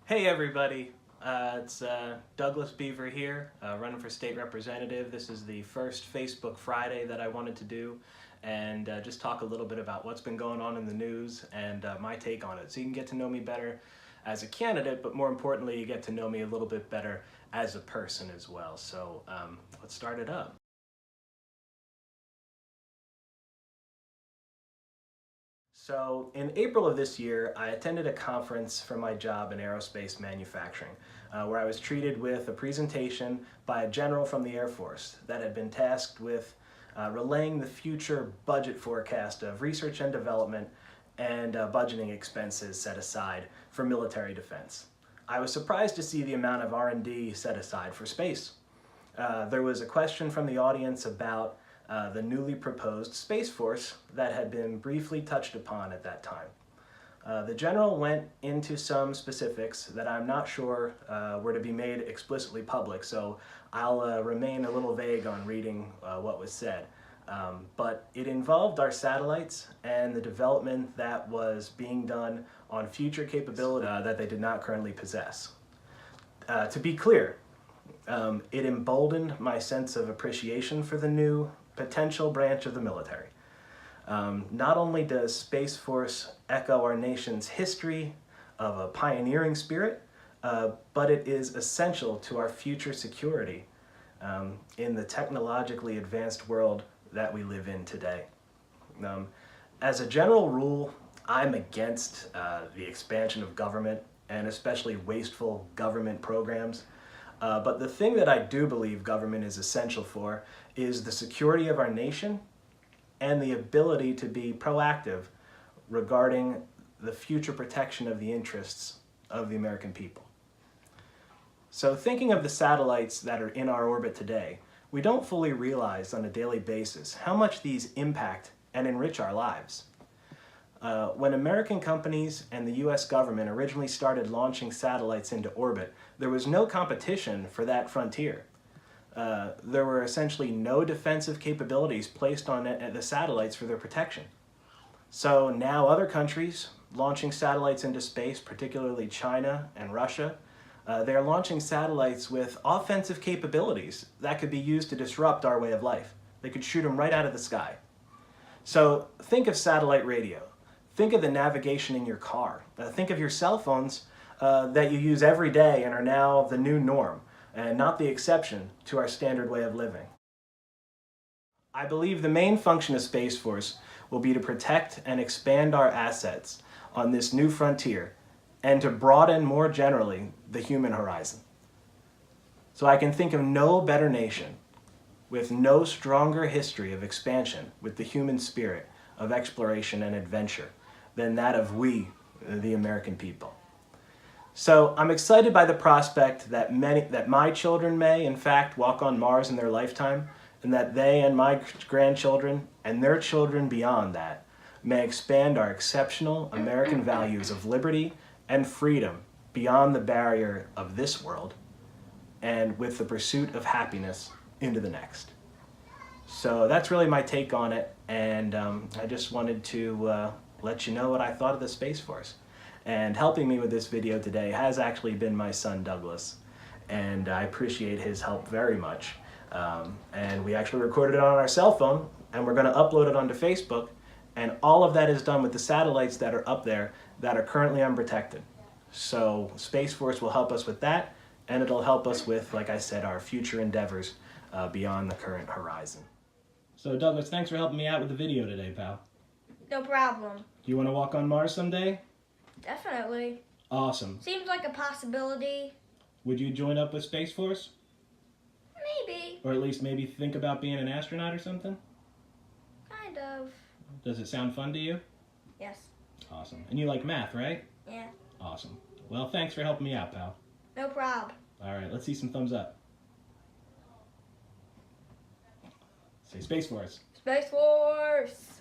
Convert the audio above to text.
Hey everybody, it's Douglas Beaver here, running for state representative. This is the first Facebook Friday that I wanted to do and just talk a little bit about what's been going on in the news and my take on it. So you can get to know me better as a candidate, but more importantly, you get to know me a little bit better as a person as well. So let's start it up. So in April of this year, I attended a conference for my job in aerospace manufacturing, where I was treated with a presentation by a general from the Air Force that had been tasked with relaying the future budget forecast of research and development and budgeting expenses set aside for military defense. I was surprised to see the amount of R&D set aside for space. There was a question from the audience about the newly proposed Space Force that had been briefly touched upon at that time. The general went into some specifics that I'm not sure were to be made explicitly public, so I'll remain a little vague on reading what was said. But it involved our satellites and the development that was being done on future capability that they did not currently possess. To be clear, it emboldened my sense of appreciation for the new potential branch of the military. Not only does Space Force echo our nation's history of a pioneering spirit, but it is essential to our future security in the technologically advanced world that we live in today. As a general rule, I'm against the expansion of government and especially wasteful government programs. But the thing that I do believe government is essential for is the security of our nation and the ability to be proactive regarding the future protection of the interests of the American people. So thinking of the satellites that are in our orbit today, we don't fully realize on a daily basis how much these impact and enrich our lives. When American companies and the US government originally started launching satellites into orbit, there was no competition for that frontier. There were essentially no defensive capabilities placed on the satellites for their protection. So now other countries launching satellites into space, particularly China and Russia, they're launching satellites with offensive capabilities that could be used to disrupt our way of life. They could shoot them right out of the sky. So think of satellite radio. Think of the navigation in your car. Think of your cell phones that you use every day and are now the new norm, and not the exception to our standard way of living. I believe the main function of Space Force will be to protect and expand our assets on this new frontier and to broaden more generally the human horizon. So I can think of no better nation with no stronger history of expansion with the human spirit of exploration and adventure than that of we, the American people. So I'm excited by the prospect that my children may, in fact, walk on Mars in their lifetime, and that they and my grandchildren and their children beyond that may expand our exceptional American values of liberty and freedom beyond the barrier of this world and with the pursuit of happiness into the next. So that's really my take on it, and I just wanted to let you know what I thought of the Space Force. And helping me with this video today has actually been my son Douglas, and I appreciate his help very much. And we actually recorded it on our cell phone, and we're going to upload it onto Facebook, and all of that is done with the satellites that are up there that are currently unprotected. So Space Force will help us with that, and it'll help us with, like I said, our future endeavors beyond the current horizon. So Douglas, thanks for helping me out with the video today, pal. No problem. Do you want to walk on Mars someday? Definitely. Awesome. Seems like a possibility. Would you join up with Space Force? Maybe. Or at least maybe think about being an astronaut or something? Kind of. Does it sound fun to you? Yes. Awesome. And you like math, right? Yeah. Awesome. Well, thanks for helping me out, pal. No problem. All right, let's see some thumbs up. Say Space Force. Space Force!